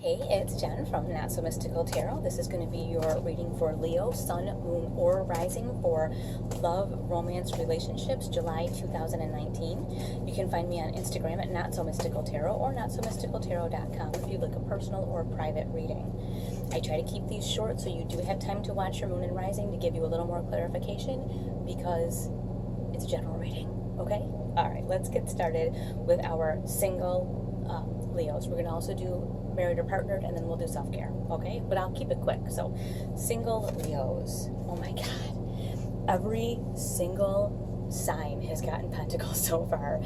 Hey, it's Jen from Not So Mystical Tarot. This is going to be your reading for Leo, Sun, Moon, or Rising for love, romance, relationships, July 2019. You can find me on Instagram at Not So Mystical Tarot or NotSoMysticalTarot.com if you'd like a personal or private reading. I try to keep these short so you do have time to watch your Moon and Rising to give you a little more clarification because it's a general reading, okay? All right, let's get started with our single Leos. We're going to also do married or partnered, and then we'll do self-care, okay? But I'll keep it quick. So, single Leos. Oh my God. Every single sign has gotten pentacles so far.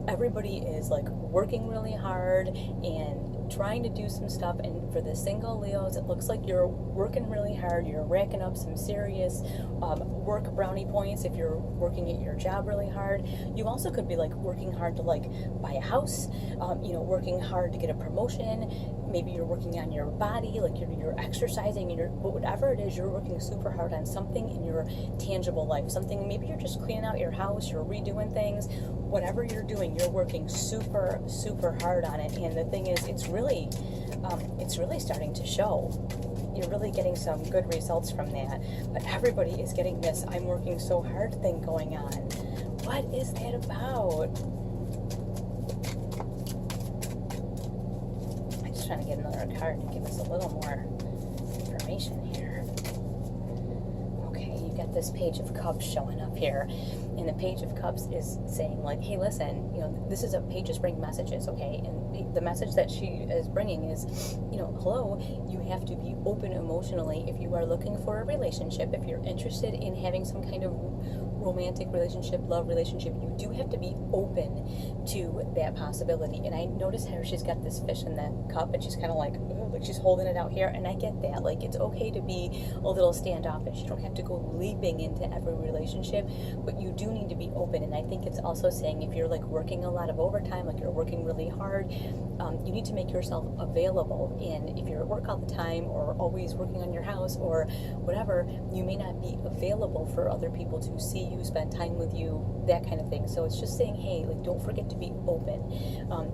Everybody is like working really hard and trying to do some stuff, and for the single Leos, it looks like you're working really hard. You're racking up some serious work brownie points if you're working at your job really hard. You also could be like working hard to like buy a house, working hard to get a promotion. Maybe you're working on your body, like you're exercising, and but whatever it is, you're working super hard on something in your tangible life. Something, maybe you're just cleaning out your house, you're redoing things. Whatever you're doing, you're working super, super hard on it. And the thing is, it's really starting to show. You're really getting some good results from that. But everybody is getting this "I'm working so hard" thing going on. What is that about? I'm just trying to get another card to give us a little more information here. Okay, you got this Page of Cups showing up here. And the Page of Cups is saying like, hey, listen, this is pages bring messages, okay? And the message that she is bringing is, hello, you have to be open emotionally if you are looking for a relationship, if you're interested in having some kind of romantic relationship, love relationship, you do have to be open to that possibility. And I notice how she's got this fish in the cup, and she's kind of like she's holding it out here, and I get that. Like, it's okay to be a little standoffish. You don't have to go leaping into every relationship, but you do need to be open. And I think it's also saying if you're like working a lot of overtime, like you're working really hard, you need to make yourself available. And if you're at work all the time or always working on your house or whatever, you may not be available for other people to see you, spend time with you, that kind of thing. So it's just saying, hey, like, don't forget to be open.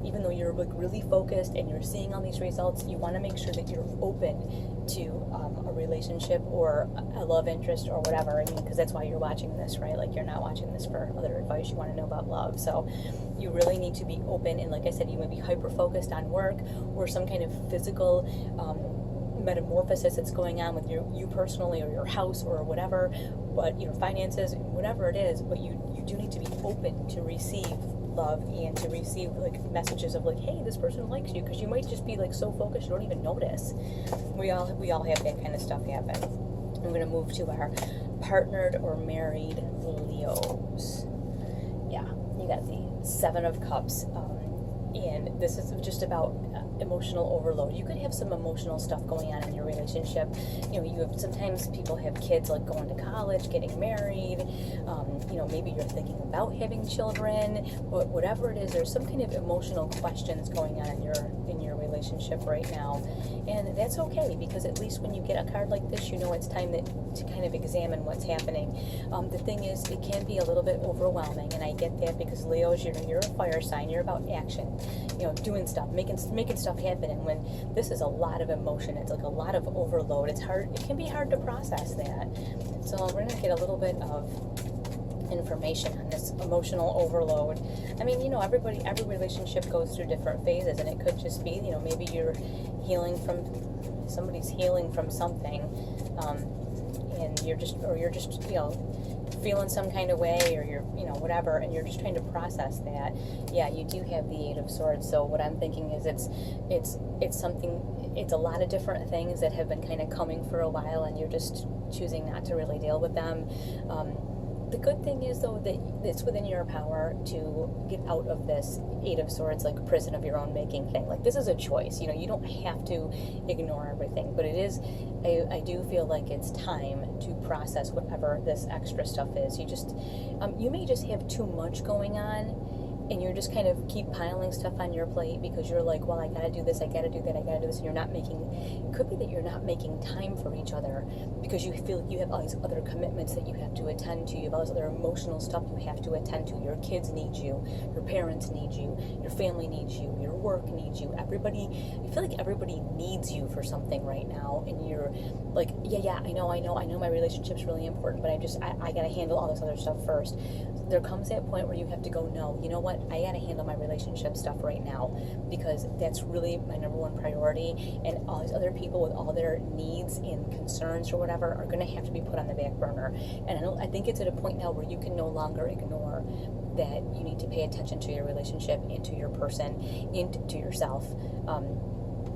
Even though you're like really focused and you're seeing all these results, you want to make sure that you're open to a relationship or a love interest or whatever. I mean, because that's why you're watching this, right? Like, you're not watching this for other advice. You want to know about love. So you really need to be open. And like I said, you may be hyper-focused on work or some kind of physical metamorphosis that's going on with you personally or your house or whatever, but your finances, whatever it is. But you do need to be open to receive love and to receive like messages of like, hey, this person likes you, because you might just be like so focused you don't even notice. We all have that kind of stuff happen. I'm going to move to our partnered or married Leos. Yeah, you got the Seven of Cups, and this is just about emotional overload. You could have some emotional stuff going on in your relationship. Sometimes people have kids like going to college, getting married. Maybe you're thinking about having children. But whatever it is, there's some kind of emotional questions going on in your relationship right now, and that's okay, because at least when you get a card like this, it's time to kind of examine what's happening. The thing is, it can be a little bit overwhelming, and I get that, because Leo's, you're a fire sign. You're about action, doing stuff, making stuff happen. And when this is a lot of emotion, it's like a lot of overload. It's hard. It can be hard to process that. So we're gonna get a little bit of information on this emotional overload. I mean, every relationship goes through different phases, and it could just be, maybe you're somebody's healing from something, and you're just feeling some kind of way, or you're whatever, and you're just trying to process that. Yeah, you do have the Eight of Swords. So what I'm thinking is it's a lot of different things that have been kind of coming for a while, and you're just choosing not to really deal with them. The good thing is, though, that it's within your power to get out of this Eight of Swords, like prison of your own making thing. Like, this is a choice. You don't have to ignore everything, but it is, I do feel like it's time to process whatever this extra stuff is. You may just have too much going on, and you're just kind of keep piling stuff on your plate because you're like, well, I gotta do this, I gotta do that, I gotta do this, and you're not making, it could be that you're not making time for each other because you feel you have all these other commitments that you have to attend to, you have all this other emotional stuff you have to attend to. Your kids need you, your parents need you, your family needs you, your work needs you, everybody, I feel like everybody needs you for something right now, and you're like, yeah, I know my relationship's really important, but I gotta handle all this other stuff first. There comes that point where you have to go, no, you know what, I gotta handle my relationship stuff right now because that's really my number one priority, and all these other people with all their needs and concerns or whatever are gonna have to be put on the back burner. And I think it's at a point now where you can no longer ignore that you need to pay attention to your relationship and to your person and to yourself.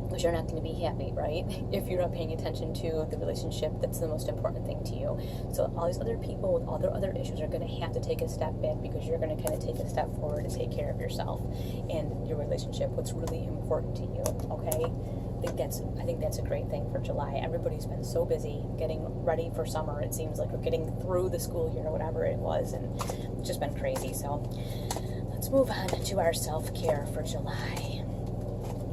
Because you're not going to be happy, right? If you're not paying attention to the relationship that's the most important thing to you. So all these other people with all their other issues are going to have to take a step back because you're going to kind of take a step forward to take care of yourself and your relationship, what's really important to you, okay? I think that's a great thing for July. Everybody's been so busy getting ready for summer, it seems like, or getting through the school year or whatever it was, and it's just been crazy. So let's move on to our self-care for July.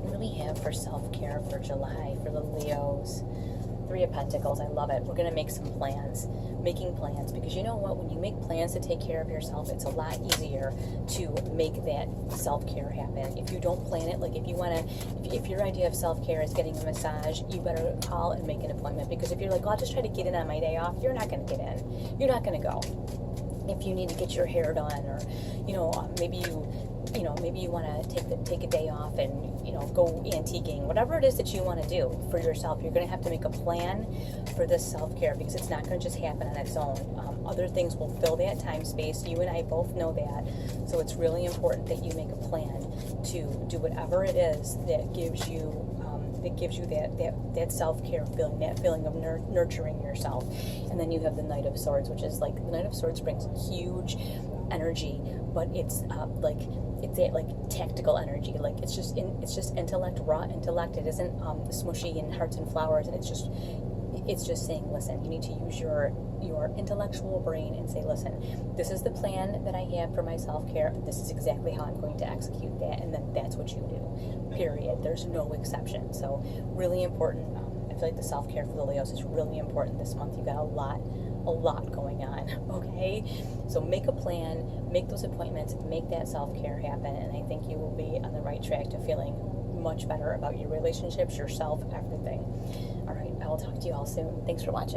What do we have for self-care for July for the Leos? 3 of Pentacles. I love it. We're going to make some plans. Making plans, because you know what? When you make plans to take care of yourself, it's a lot easier to make that self-care happen. If you don't plan it, like if you want to, if your idea of self-care is getting a massage, you better call and make an appointment, because if you're like, well, I'll just try to get in on my day off, you're not going to get in. You're not going to go. If you need to get your hair done, or maybe you want to take a day off and go antiquing, whatever it is that you want to do for yourself, you're going to have to make a plan for this self-care, because it's not going to just happen on its own. Other things will fill that time space. You and I both know that. So it's really important that you make a plan to do whatever it is that gives you that self-care feeling, that feeling of nurturing yourself. And then you have the Knight of Swords, which is like, the Knight of Swords brings huge energy, but it's that like tactical energy. Like it's just intellect, raw intellect. It isn't smushy and hearts and flowers, and it's just saying, listen, you need to use your intellectual brain and say, listen, this is the plan that I have for my self-care. This is exactly how I'm going to execute that, and then that's what you do, period. There's no exception. So really important. I feel like the self-care for the Leos is really important this month. You've got a lot going on, okay? So make a plan, make those appointments, make that self-care happen, and I think you will be on the right track to feeling much better about your relationships, yourself, everything. All right, I will talk to you all soon. Thanks for watching.